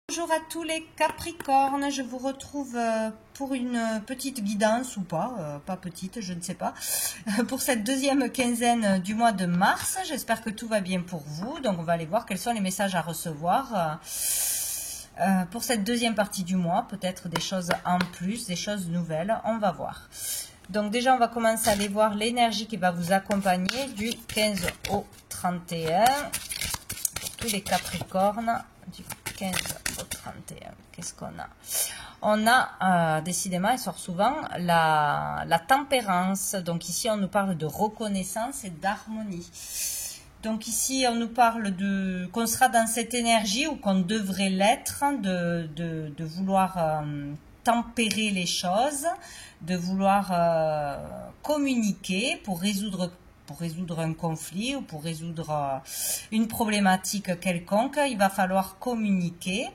Bonjour à tous les Capricornes, je vous retrouve pour une petite guidance ou pas, pas petite, je ne sais pas, pour cette deuxième quinzaine du mois de mars. J'espère que tout va bien pour vous, donc on va aller voir quels sont les messages à recevoir pour cette deuxième partie du mois, peut-être des choses en plus, des choses nouvelles, on va voir. Donc déjà on va commencer à aller voir l'énergie qui va vous accompagner du 15 au 31 pour tous les Capricornes du 15 au 31. Qu'est-ce qu'on a? On a, décidément, il sort souvent, la tempérance. Donc ici, on nous parle de reconnaissance et d'harmonie. Donc ici, on nous parle de qu'on sera dans cette énergie ou qu'on devrait l'être, de vouloir tempérer les choses, de vouloir communiquer pour résoudre un conflit ou pour résoudre une problématique quelconque. Il va falloir communiquer,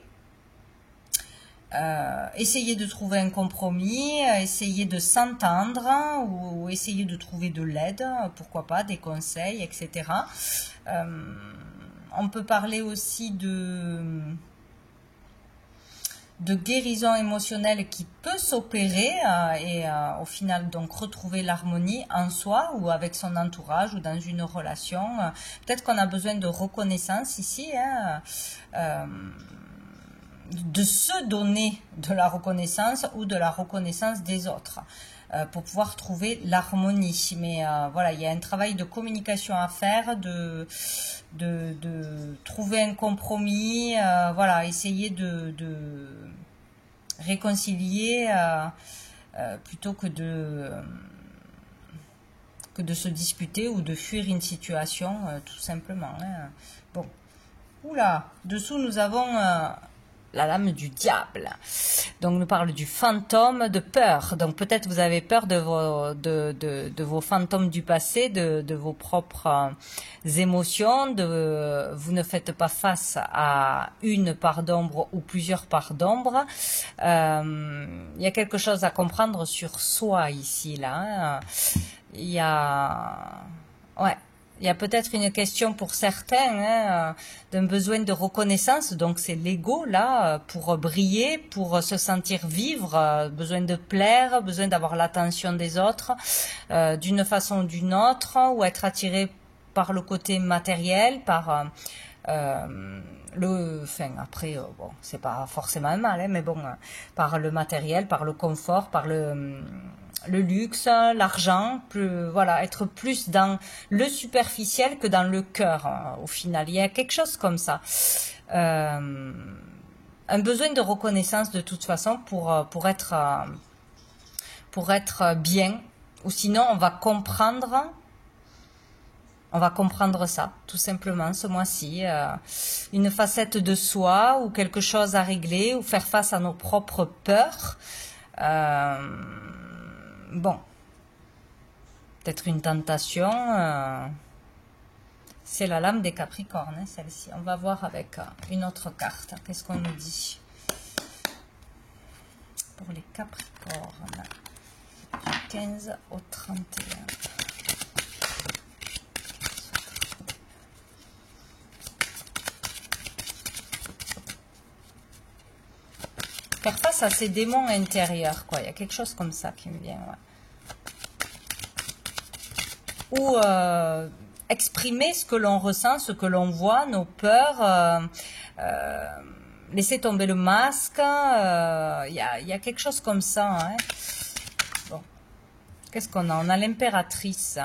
essayer de trouver un compromis, essayer de s'entendre ou essayer de trouver de l'aide, pourquoi pas, des conseils, etc. On peut parler aussi de guérison émotionnelle qui peut s'opérer et au final donc retrouver l'harmonie en soi ou avec son entourage ou dans une relation. Peut-être qu'on a besoin de reconnaissance ici, de se donner de la reconnaissance ou de la reconnaissance des autres pour pouvoir trouver l'harmonie. Mais voilà, il y a un travail de communication à faire, de trouver un compromis, voilà, essayer de réconcilier plutôt que de se disputer ou de fuir une situation, tout simplement. Bon, oula, dessous nous avons la lame du diable. Donc, nous parle du fantôme de peur. Donc, peut-être vous avez peur de vos fantômes du passé, de vos propres émotions. Vous ne faites pas face à une part d'ombre ou plusieurs parts d'ombre. Il y a quelque chose à comprendre sur soi ici, là. Il y a... Ouais. Il y a peut-être une question pour certains d'un besoin de reconnaissance, donc c'est l'ego là pour briller, pour se sentir vivre, besoin de plaire, besoin d'avoir l'attention des autres d'une façon ou d'une autre, ou être attiré par le côté matériel, par enfin après bon c'est pas forcément un mal, mais bon par le matériel, par le confort, par le luxe, l'argent, voilà, être plus dans le superficiel que dans le cœur, au final. Il y a quelque chose comme ça. Un besoin de reconnaissance de toute façon pour être bien, ou sinon on va comprendre ça, tout simplement, ce mois-ci. Une facette de soi ou quelque chose à régler ou faire face à nos propres peurs. Bon, peut-être une tentation. C'est la lame des Capricornes, celle-ci. On va voir avec une autre carte. Qu'est-ce qu'on nous dit pour les Capricornes du 15 au 31. Faire face à ses démons intérieurs, quoi. Il y a quelque chose comme ça qui me vient, ouais. Ou exprimer ce que l'on ressent, ce que l'on voit, nos peurs, laisser tomber le masque, il y a quelque chose comme ça, hein. Bon. Qu'est-ce qu'on a? On a l'impératrice.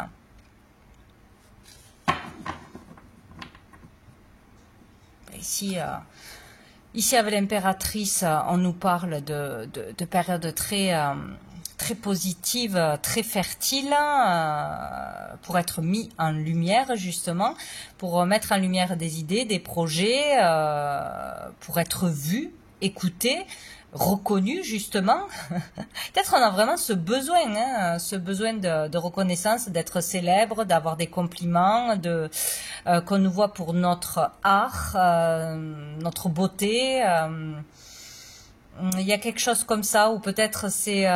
Ici, avec l'impératrice, on nous parle de périodes très positives, très fertiles, pour être mis en lumière, justement, pour mettre en lumière des idées, des projets, pour être vu, écouté, reconnu, justement. Peut-être on a vraiment ce besoin de reconnaissance, d'être célèbre, d'avoir des compliments, qu'on nous voit pour notre art, notre beauté. Il y a quelque chose comme ça, ou peut-être c'est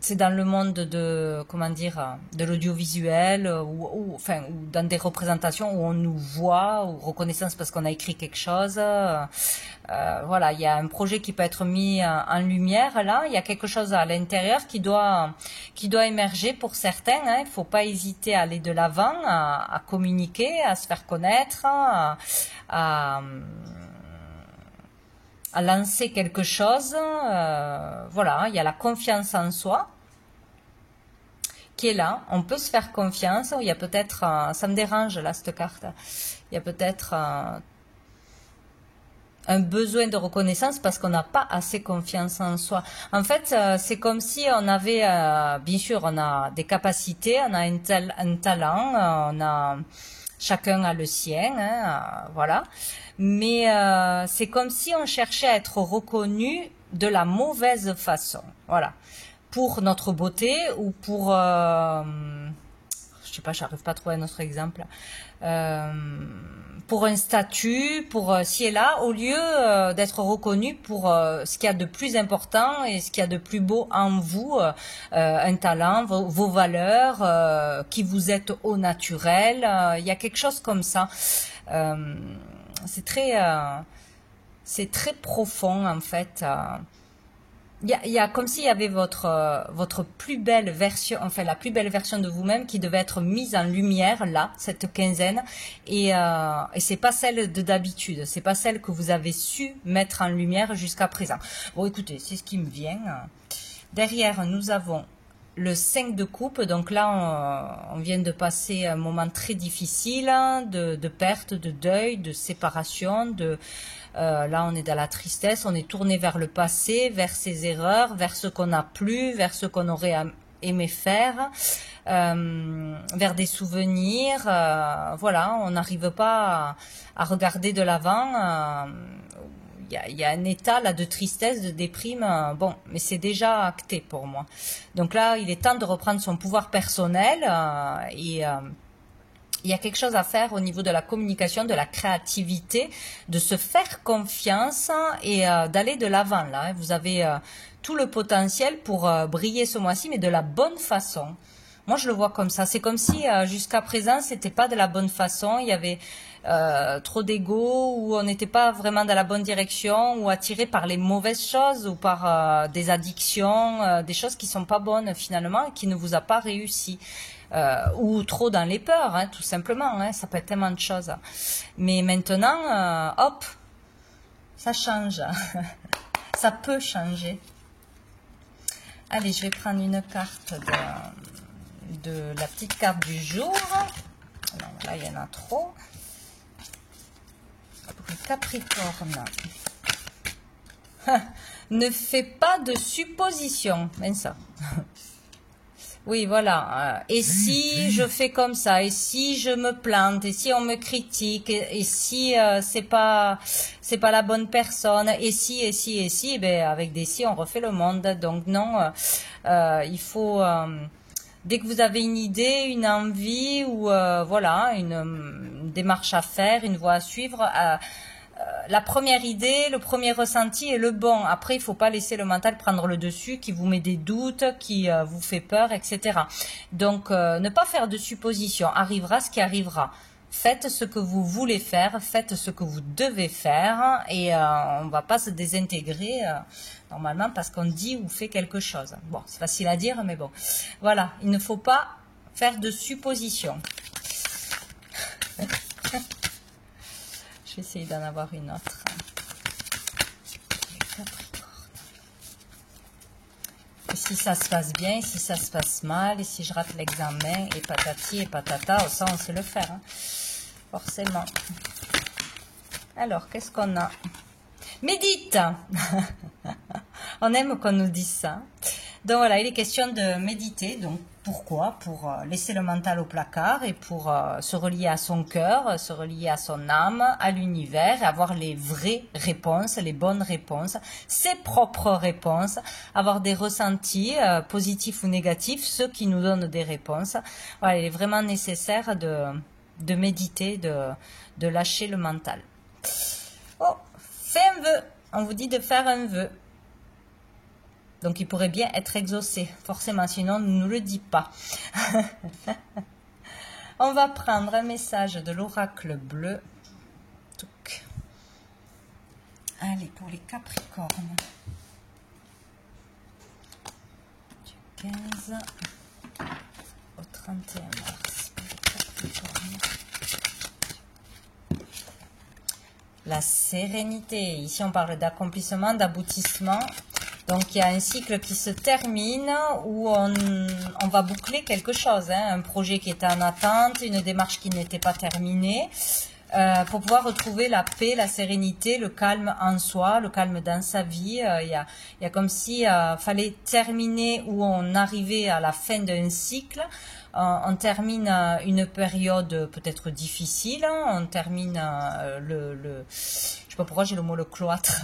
c'est dans le monde de, comment dire, de l'audiovisuel enfin, ou dans des représentations où on nous voit, ou reconnaissance parce qu'on a écrit quelque chose. Voilà, il y a un projet qui peut être mis en lumière là. Il y a quelque chose à l'intérieur qui doit émerger pour certains. Hein. Il ne faut pas hésiter à aller de l'avant, à communiquer, à se faire connaître, à lancer quelque chose. Voilà, il y a la confiance en soi qui est là. On peut se faire confiance. Il y a peut-être, ça me dérange là cette carte, il y a peut-être un besoin de reconnaissance parce qu'on n'a pas assez confiance en soi. En fait, c'est comme si on avait, bien sûr, on a des capacités, on a un talent, chacun a le sien, hein, voilà. Mais c'est comme si on cherchait à être reconnu de la mauvaise façon, voilà, pour notre beauté ou pour, je sais pas, j'arrive pas à trouver un autre exemple. Pour un statut, pour ci et là, au lieu d'être reconnu pour ce qu'il y a de plus important et ce qu'il y a de plus beau en vous, un talent, vos valeurs, qui vous êtes au naturel. Il y a quelque chose comme ça. C'est très profond en fait. Il y a comme s'il y avait votre plus belle version, enfin la plus belle version de vous-même qui devait être mise en lumière là, cette quinzaine, et c'est pas celle de d'habitude, c'est pas celle que vous avez su mettre en lumière jusqu'à présent. Bon, écoutez, c'est ce qui me vient. Derrière, nous avons le 5 de coupe, donc là on vient de passer un moment très difficile de perte, de deuil, de séparation, là on est dans la tristesse, on est tourné vers le passé, vers ses erreurs, vers ce qu'on n'a plus, vers ce qu'on aurait aimé faire, vers des souvenirs, voilà, on n'arrive pas à regarder de l'avant. Il y a un état là de tristesse, de déprime, bon, mais c'est déjà acté pour moi. Donc là, il est temps de reprendre son pouvoir personnel et il y a quelque chose à faire au niveau de la communication, de la créativité, de se faire confiance et d'aller de l'avant là. Vous avez tout le potentiel pour briller ce mois-ci, mais de la bonne façon. Moi, je le vois comme ça. C'est comme si jusqu'à présent, c'était pas de la bonne façon. Il y avait trop d'ego, ou on n'était pas vraiment dans la bonne direction, ou attiré par les mauvaises choses, ou par des addictions, des choses qui sont pas bonnes finalement, et qui ne vous a pas réussi. Ou trop dans les peurs, hein, tout simplement. Hein, ça peut être tellement de choses. Mais maintenant, hop, ça change. Ça peut changer. Allez, je vais prendre une carte de la petite carte du jour. Non, là, il y en a trop. Capricorne. Ne fais pas de suppositions. Ben ça. Oui, voilà. Et si je fais comme ça, et si je me plante, et si on me critique, et si c'est pas la bonne personne, et si, ben avec des si on refait le monde. Donc non, il faut dès que vous avez une idée, une envie ou voilà une démarche à faire, une voie à suivre. La première idée, le premier ressenti est le bon. Après, il ne faut pas laisser le mental prendre le dessus, qui vous met des doutes, qui vous fait peur, etc. Donc, ne pas faire de suppositions. Arrivera ce qui arrivera. Faites ce que vous voulez faire, faites ce que vous devez faire, et on ne va pas se désintégrer normalement parce qu'on dit ou fait quelque chose. Bon, c'est facile à dire, mais bon. Voilà, il ne faut pas faire de suppositions. Je vais essayer d'en avoir une autre. Et si ça se passe bien, et si ça se passe mal, et si je rate l'examen, et patati et patata, oh, ça on sait le faire, hein. Forcément. Alors, qu'est-ce qu'on a? Médite. On aime qu'on nous dise ça. Donc voilà, il est question de méditer. Donc pourquoi? Pour laisser le mental au placard et pour se relier à son cœur, se relier à son âme, à l'univers, et avoir les vraies réponses, les bonnes réponses, ses propres réponses, avoir des ressentis positifs ou négatifs, ceux qui nous donnent des réponses. Voilà, il est vraiment nécessaire de méditer, de lâcher le mental. Oh, fais un vœu. On vous dit de faire un vœu. Donc il pourrait bien être exaucé, forcément, sinon ne nous le dit pas. On va prendre un message de l'oracle bleu. Touc. Allez, pour les Capricornes. Du 15 au 31 mars. Pour les Capricornes. La sérénité. Ici, on parle d'accomplissement, d'aboutissement. Donc, il y a un cycle qui se termine où on va boucler quelque chose. Hein, un projet qui était en attente, une démarche qui n'était pas terminée. Pour pouvoir retrouver la paix, la sérénité, le calme en soi, le calme dans sa vie. Il y a comme si fallait terminer où on arrivait à la fin d'un cycle. On termine une période peut-être difficile. On termine je sais pas pourquoi j'ai le mot le cloître.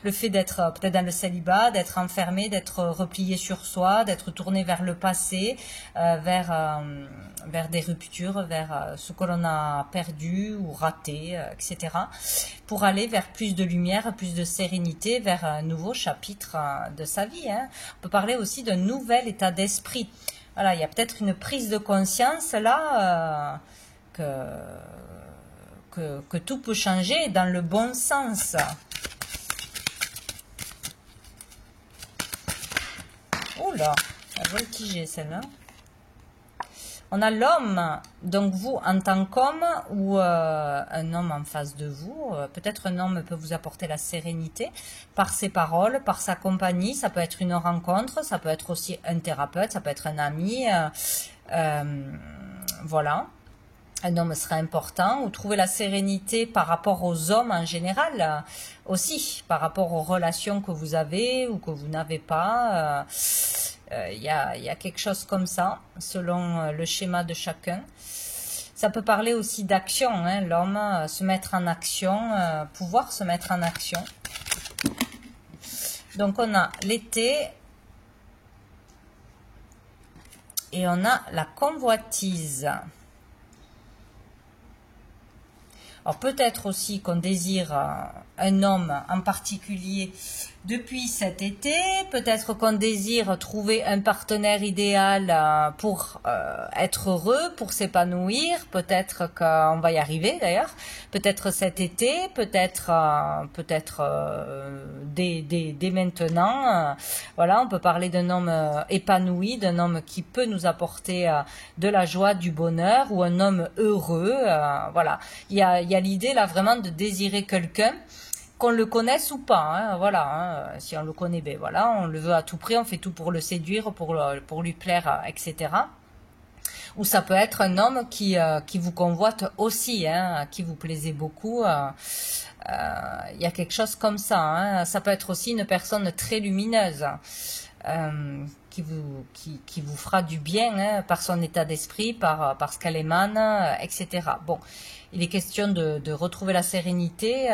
Le fait d'être peut-être dans le célibat, d'être enfermé, d'être replié sur soi, d'être tourné vers le passé, vers des ruptures, vers ce que l'on a perdu ou raté, etc. Pour aller vers plus de lumière, plus de sérénité, vers un nouveau chapitre de sa vie. Hein. On peut parler aussi d'un nouvel état d'esprit. Voilà, il y a peut-être une prise de conscience là que tout peut changer dans le bon sens. Oula, elle a voltigé celle-là. On a l'homme, donc vous en tant qu'homme ou un homme en face de vous. Peut-être un homme peut vous apporter la sérénité par ses paroles, par sa compagnie. Ça peut être une rencontre, ça peut être aussi un thérapeute, ça peut être un ami. Voilà. Un homme sera important, ou trouver la sérénité par rapport aux hommes en général, aussi, par rapport aux relations que vous avez ou que vous n'avez pas. Il y a quelque chose comme ça, selon le schéma de chacun. Ça peut parler aussi d'action, hein, l'homme, se mettre en action, pouvoir se mettre en action. Donc on a l'été et on a la convoitise. Alors peut-être aussi qu'on désire un homme en particulier depuis cet été, peut-être qu'on désire trouver un partenaire idéal pour être heureux, pour s'épanouir, peut-être qu'on va y arriver d'ailleurs, peut-être cet été, peut-être dès maintenant. Voilà, on peut parler d'un homme épanoui, d'un homme qui peut nous apporter de la joie, du bonheur, ou un homme heureux. Voilà, il y a l'idée là vraiment de désirer quelqu'un, qu'on le connaisse ou pas, hein, voilà, hein, si on le connaît, ben voilà, on le veut à tout prix, on fait tout pour le séduire, pour lui plaire, etc. Ou ça peut être un homme qui vous convoite aussi, hein, à qui vous plaisez beaucoup. Il y a quelque chose comme ça. Hein. Ça peut être aussi une personne très lumineuse qui vous fera du bien, hein, par son état d'esprit, par ce qu'elle émane, etc. Bon. Il est question de retrouver la sérénité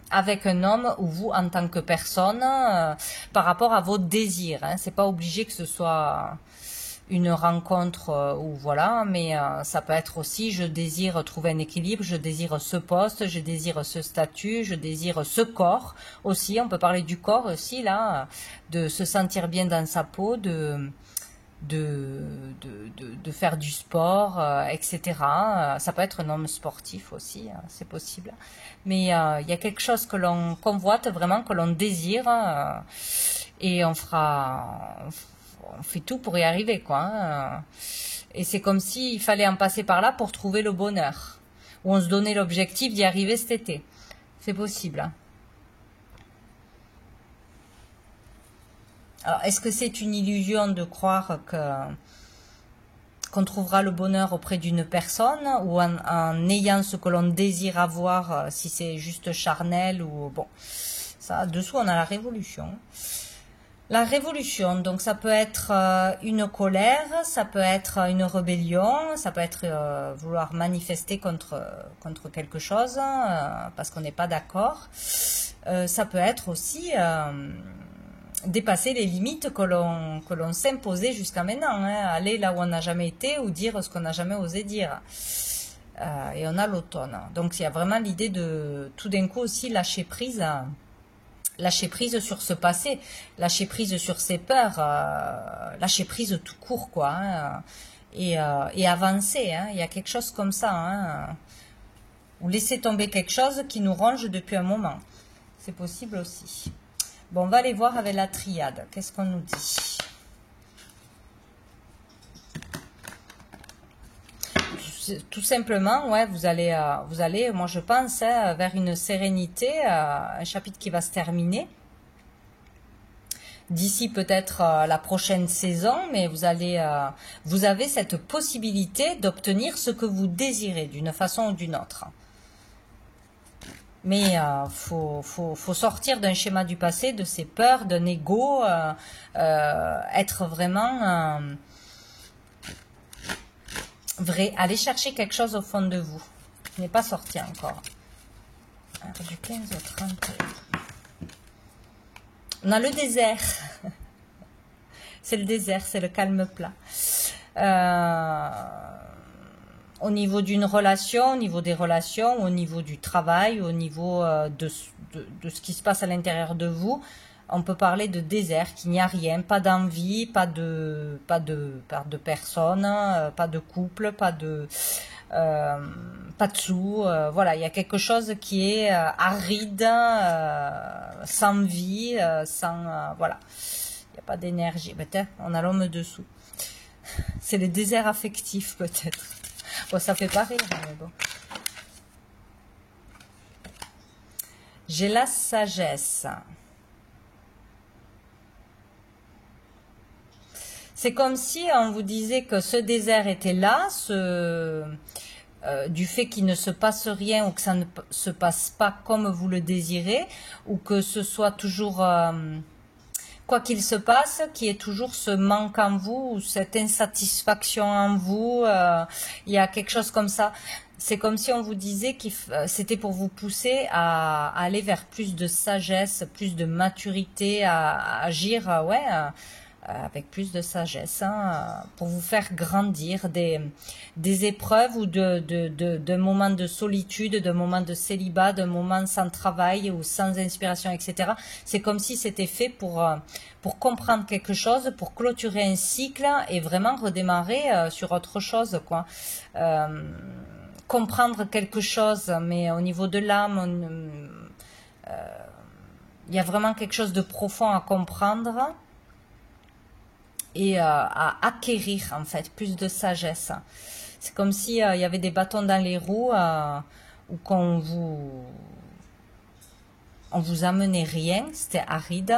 avec un homme ou vous en tant que personne par rapport à vos désirs. Hein. C'est pas obligé que ce soit une rencontre ou voilà, mais ça peut être aussi je désire trouver un équilibre, je désire ce poste, je désire ce statut, je désire ce corps aussi. On peut parler du corps aussi là, de se sentir bien dans sa peau, de faire du sport, etc. Ça peut être un homme sportif aussi, c'est possible. Mais il y a quelque chose que l'on convoite vraiment, que l'on désire, et on fait tout pour y arriver, quoi. Et c'est comme s'il fallait en passer par là pour trouver le bonheur. Ou on se donnait l'objectif d'y arriver cet été. C'est possible. Alors, est-ce que c'est une illusion de croire qu'on trouvera le bonheur auprès d'une personne ou en ayant ce que l'on désire avoir, si c'est juste charnel ou bon, ça dessous on a la révolution. La révolution, donc ça peut être une colère, ça peut être une rébellion, ça peut être vouloir manifester contre quelque chose parce qu'on n'est pas d'accord. Ça peut être aussi dépasser les limites que l'on s'imposait jusqu'à maintenant, hein, aller là où on n'a jamais été ou dire ce qu'on n'a jamais osé dire. Et on a l'automne. Donc il y a vraiment l'idée de tout d'un coup aussi lâcher prise lâcher prise sur ce passé, lâcher prise sur ses peurs, lâcher prise tout court, quoi, hein, et avancer. Hein, il y a quelque chose comme ça, hein, ou laisser tomber quelque chose qui nous ronge depuis un moment. C'est possible aussi. Bon, on va aller voir avec la triade. Qu'est-ce qu'on nous dit? Tout simplement, ouais, vous allez, moi je pense, hein, vers une sérénité, un chapitre qui va se terminer. D'ici peut-être la prochaine saison, mais vous avez cette possibilité d'obtenir ce que vous désirez d'une façon ou d'une autre. Mais faut sortir d'un schéma du passé, de ses peurs, d'un ego, être vraiment vrai. Aller chercher quelque chose au fond de vous, qui n'est pas sorti encore. Alors, du 15 au 30. On a le désert. C'est le désert, c'est le calme plat. Au niveau d'une relation, au niveau des relations, au niveau du travail, au niveau de ce qui se passe à l'intérieur de vous, on peut parler de désert, qu'il n'y a rien, pas d'envie, pas de personne, pas de couple, pas de sous, voilà, il y a quelque chose qui est aride, sans vie, sans, voilà, il n'y a pas d'énergie. Peut-être on a l'homme dessous. C'est le désert affectif peut-être. Bon, ça fait pas rire, mais bon. J'ai la sagesse. C'est comme si on vous disait que ce désert était là, du fait qu'il ne se passe rien ou que ça ne se passe pas comme vous le désirez, ou que ce soit toujours, quoi qu'il se passe, qu'il y ait toujours ce manque en vous, ou cette insatisfaction en vous, il y a quelque chose comme ça. C'est comme si on vous disait que c'était pour vous pousser à aller vers plus de sagesse, plus de maturité, à agir, ouais, avec plus de sagesse, hein, pour vous faire grandir des épreuves ou de moments de solitude, de moments de célibat, de moments sans travail ou sans inspiration, etc. C'est comme si c'était fait pour comprendre quelque chose, pour clôturer un cycle et vraiment redémarrer sur autre chose, quoi. Comprendre quelque chose, mais au niveau de l'âme, il y a vraiment quelque chose de profond à comprendre et à acquérir, en fait, plus de sagesse. C'est comme si il y avait des bâtons dans les roues ou qu'on vous amenait rien, c'était aride,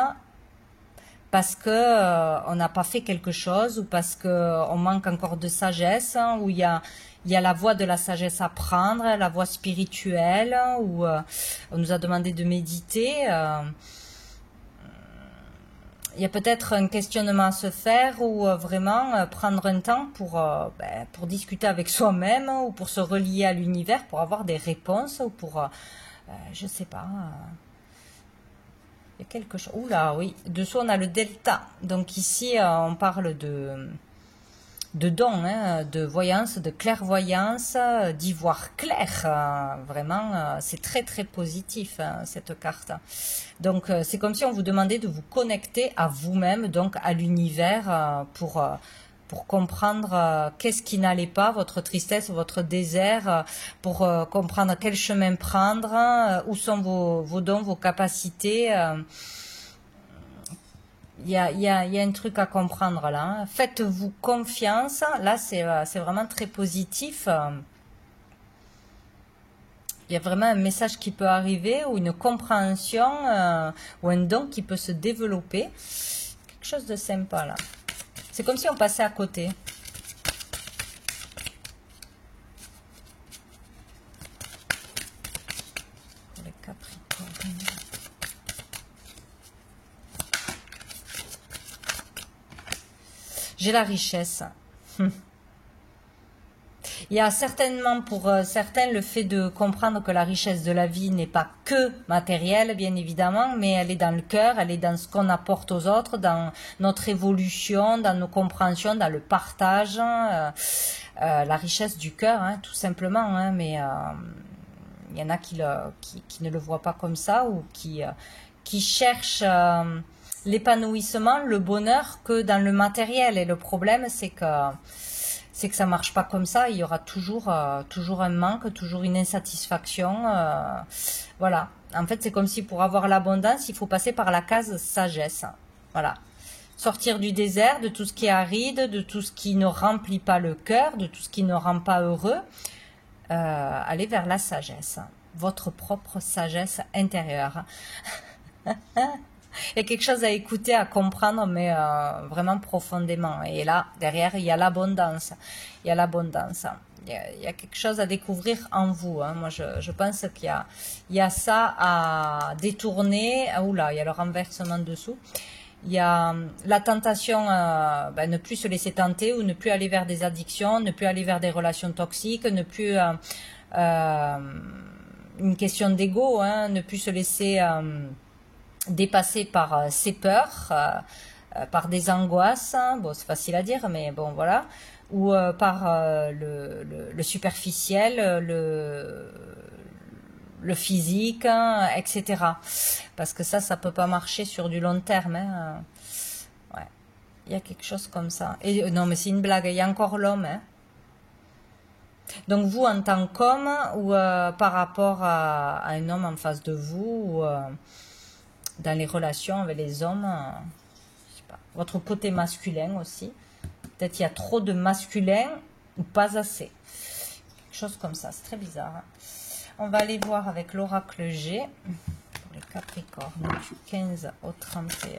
parce que on n'a pas fait quelque chose, ou parce que on manque encore de sagesse, hein, ou il y a la voie de la sagesse à prendre, la voie spirituelle, où on nous a demandé de méditer. Il y a peut-être un questionnement à se faire, ou vraiment prendre un temps pour discuter avec soi-même, ou pour se relier à l'univers, pour avoir des réponses, ou pour, je sais pas, il y a quelque chose. Oula, oui, dessous on a le delta. Donc ici, on parle de dons, hein, de voyance, de clairvoyance, d'y voir clair. Vraiment, c'est très très positif, hein, cette carte. Donc c'est comme si on vous demandait de vous connecter à vous-même, donc à l'univers, pour comprendre qu'est-ce qui n'allait pas, votre tristesse, votre désert, pour comprendre quel chemin prendre, où sont vos dons, vos capacités. Il y a un truc à comprendre là, hein. Faites-vous confiance. Là, c'est vraiment très positif. Il y a vraiment un message qui peut arriver, ou une compréhension, ou un don qui peut se développer. Quelque chose de sympa là. C'est comme si on passait à côté. Pour les Capricornes. J'ai la richesse. Il y a certainement pour certains le fait de comprendre que la richesse de la vie n'est pas que matérielle, bien évidemment, mais elle est dans le cœur, elle est dans ce qu'on apporte aux autres, dans notre évolution, dans nos compréhensions, dans le partage, la richesse du cœur, hein, tout simplement. Hein, mais il y en a qui ne le voient pas comme ça, ou qui qui cherchent l'épanouissement, le bonheur que dans le matériel. Et le problème, c'est que ça marche pas comme ça. Il y aura toujours un manque, toujours une insatisfaction. Voilà. En fait, c'est comme si pour avoir l'abondance, il faut passer par la case sagesse. Voilà. Sortir du désert, de tout ce qui est aride, de tout ce qui ne remplit pas le cœur, de tout ce qui ne rend pas heureux. Aller vers la sagesse. Votre propre sagesse intérieure. Il y a quelque chose à écouter, à comprendre, mais vraiment profondément. Et là, derrière, il y a l'abondance. Il y a l'abondance. Il y a quelque chose à découvrir en vous. Hein. Moi, je pense qu'il y a ça à détourner. Oula, il y a le renversement dessous. Il y a la tentation, ne plus se laisser tenter ou ne plus aller vers des addictions, ne plus aller vers des relations toxiques, ne plus une question d'ego, hein, ne plus se laisser dépasser par ses peurs, par des angoisses, hein. Bon, c'est facile à dire, mais bon, voilà, ou par le superficiel, le physique, hein, etc. Parce que ça peut pas marcher sur du long terme. Hein. Ouais, il y a quelque chose comme ça. Et non, mais c'est une blague. Il y a encore l'homme. Hein. Donc vous, en tant qu'homme, ou par rapport à un homme en face de vous, ou dans les relations avec les hommes, je sais pas, votre côté masculin aussi. Peut-être il y a trop de masculin ou pas assez. Quelque chose comme ça. C'est très bizarre. Hein. On va aller voir avec l'oracle G pour les Capricornes du 15 au 31.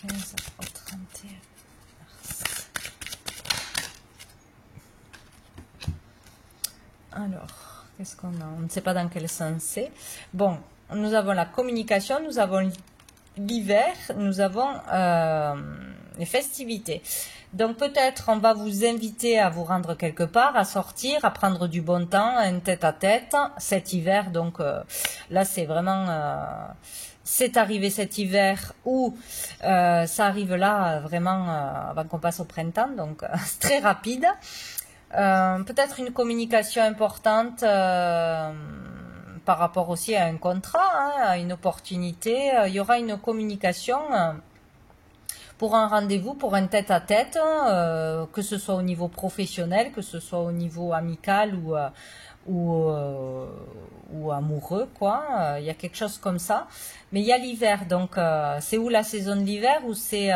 15 au 31 mars. Alors, qu'est-ce qu'on a? On ne sait pas dans quel sens c'est. Bon, nous avons la communication, nous avons l'hiver, nous avons les festivités. Donc peut-être on va vous inviter à vous rendre quelque part, à sortir, à prendre du bon temps, un tête-à-tête cet hiver. Donc là c'est vraiment, c'est arrivé cet hiver ou ça arrive là vraiment avant qu'on passe au printemps. Donc c'est très rapide. Peut-être une communication importante par rapport aussi à un contrat, hein, à une opportunité. Il y aura une communication pour un rendez-vous, pour un tête-à-tête, que ce soit au niveau professionnel, que ce soit au niveau amical ou amoureux, quoi. Il y a quelque chose comme ça. Mais il y a l'hiver, donc c'est où la saison de l'hiver, où c'est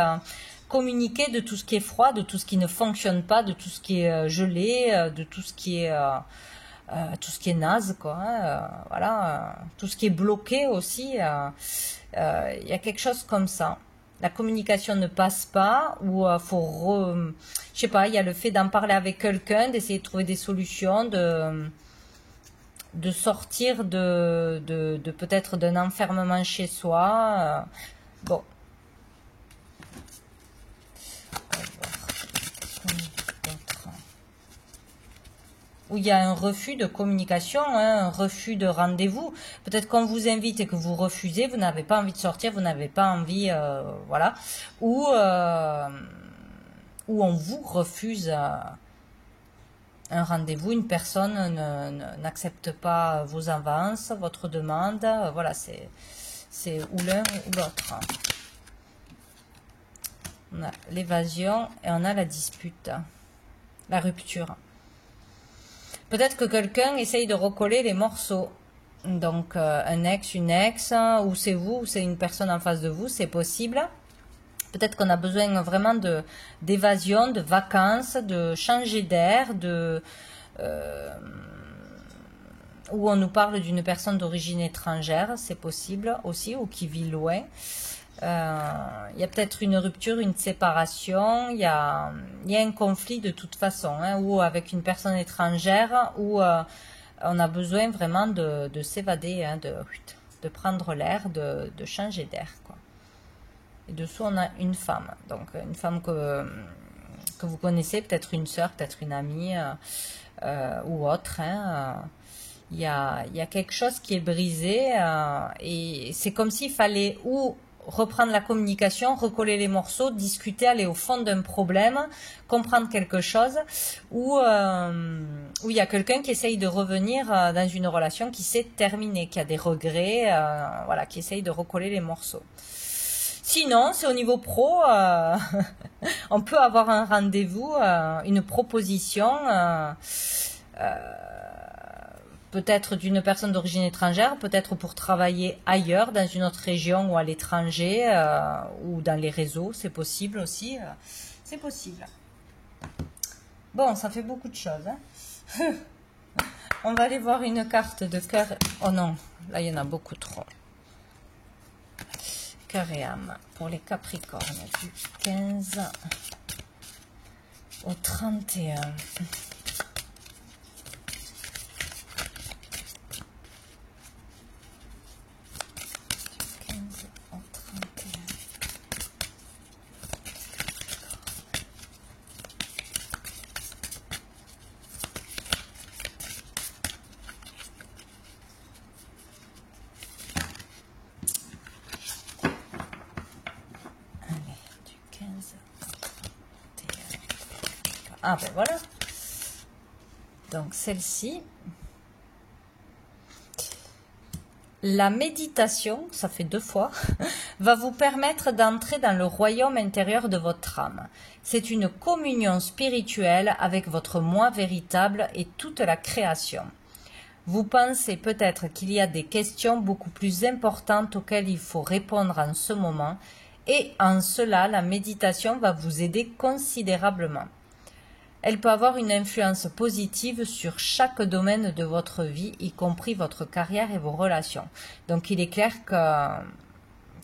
communiquer de tout ce qui est froid, de tout ce qui ne fonctionne pas, de tout ce qui est gelé, de tout ce qui est naze, quoi. Hein, voilà, tout ce qui est bloqué aussi. Il y a quelque chose comme ça. La communication ne passe pas, ou je sais pas, il y a le fait d'en parler avec quelqu'un, d'essayer de trouver des solutions, de sortir de peut-être d'un enfermement chez soi. Bon. Où il y a un refus de communication, hein, un refus de rendez-vous. Peut-être qu'on vous invite et que vous refusez, vous n'avez pas envie de sortir, vous n'avez pas envie, voilà. Ou on vous refuse un rendez-vous, une personne n'accepte pas vos avances, votre demande. Voilà, c'est ou l'un ou l'autre. On a l'évasion et on a la dispute, la rupture. Peut-être que quelqu'un essaye de recoller les morceaux. Donc, un ex, une ex, ou c'est vous, ou c'est une personne en face de vous, c'est possible. Peut-être qu'on a besoin vraiment d'évasion, de vacances, de changer d'air, où on nous parle d'une personne d'origine étrangère, c'est possible aussi, ou qui vit loin. Il y a peut-être une rupture, une séparation, il y a un conflit de toute façon, hein, ou avec une personne étrangère, où on a besoin vraiment de s'évader, hein, de prendre l'air, de changer d'air, quoi. Et dessous, on a une femme, donc une femme que vous connaissez, peut-être une sœur, peut-être une amie, ou autre, hein, il y a quelque chose qui est brisé, et c'est comme s'il fallait ou reprendre la communication, recoller les morceaux, discuter, aller au fond d'un problème, comprendre quelque chose, ou il y a quelqu'un qui essaye de revenir dans une relation qui s'est terminée, qui a des regrets, voilà, qui essaye de recoller les morceaux. Sinon, c'est au niveau pro, on peut avoir un rendez-vous, une proposition, peut-être d'une personne d'origine étrangère, peut-être pour travailler ailleurs, dans une autre région ou à l'étranger, ou dans les réseaux, c'est possible aussi, c'est possible. Bon, ça fait beaucoup de choses. Hein. On va aller voir une carte de cœur. Oh non, là il y en a beaucoup trop. Cœur et âme pour les Capricornes du 15 au 31. Ah ben voilà, donc celle-ci, la méditation, ça fait 2 fois, va vous permettre d'entrer dans le royaume intérieur de votre âme. C'est une communion spirituelle avec votre moi véritable et toute la création. Vous pensez peut-être qu'il y a des questions beaucoup plus importantes auxquelles il faut répondre en ce moment, et en cela, la méditation va vous aider considérablement. Elle peut avoir une influence positive sur chaque domaine de votre vie, y compris votre carrière et vos relations. Donc il est clair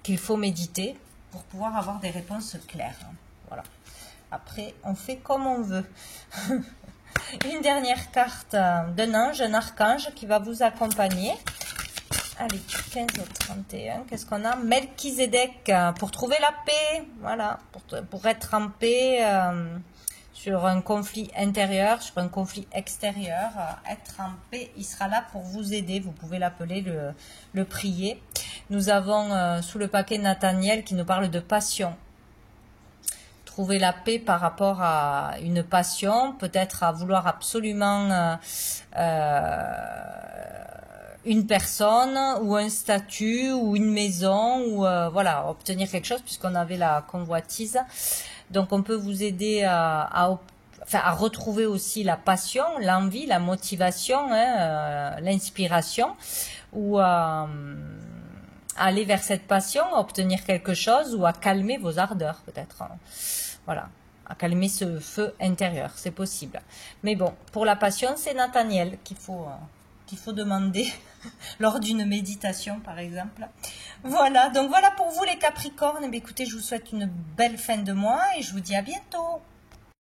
qu'il faut méditer pour pouvoir avoir des réponses claires. Voilà. Après, on fait comme on veut. Une dernière carte d'un ange, un archange qui va vous accompagner. Allez, 15 au 31, qu'est-ce qu'on a? Melchizedek, pour trouver la paix. Voilà, pour être en paix sur un conflit intérieur, sur un conflit extérieur. Être en paix, il sera là pour vous aider. Vous pouvez l'appeler, le prier. Nous avons sous le paquet Nathaniel qui nous parle de passion. Trouver la paix par rapport à une passion, peut-être à vouloir absolument une personne ou un statut ou une maison ou voilà, obtenir quelque chose puisqu'on avait la convoitise. Donc on peut vous aider à retrouver aussi la passion, l'envie, la motivation, hein, l'inspiration, ou à aller vers cette passion, à obtenir quelque chose ou à calmer vos ardeurs peut-être. Hein. Voilà, à calmer ce feu intérieur, c'est possible. Mais bon, pour la passion, c'est Nathaniel qu'il faut demander lors d'une méditation, par exemple. Voilà, donc voilà pour vous les Capricornes. Eh bien, écoutez, je vous souhaite une belle fin de mois et je vous dis à bientôt.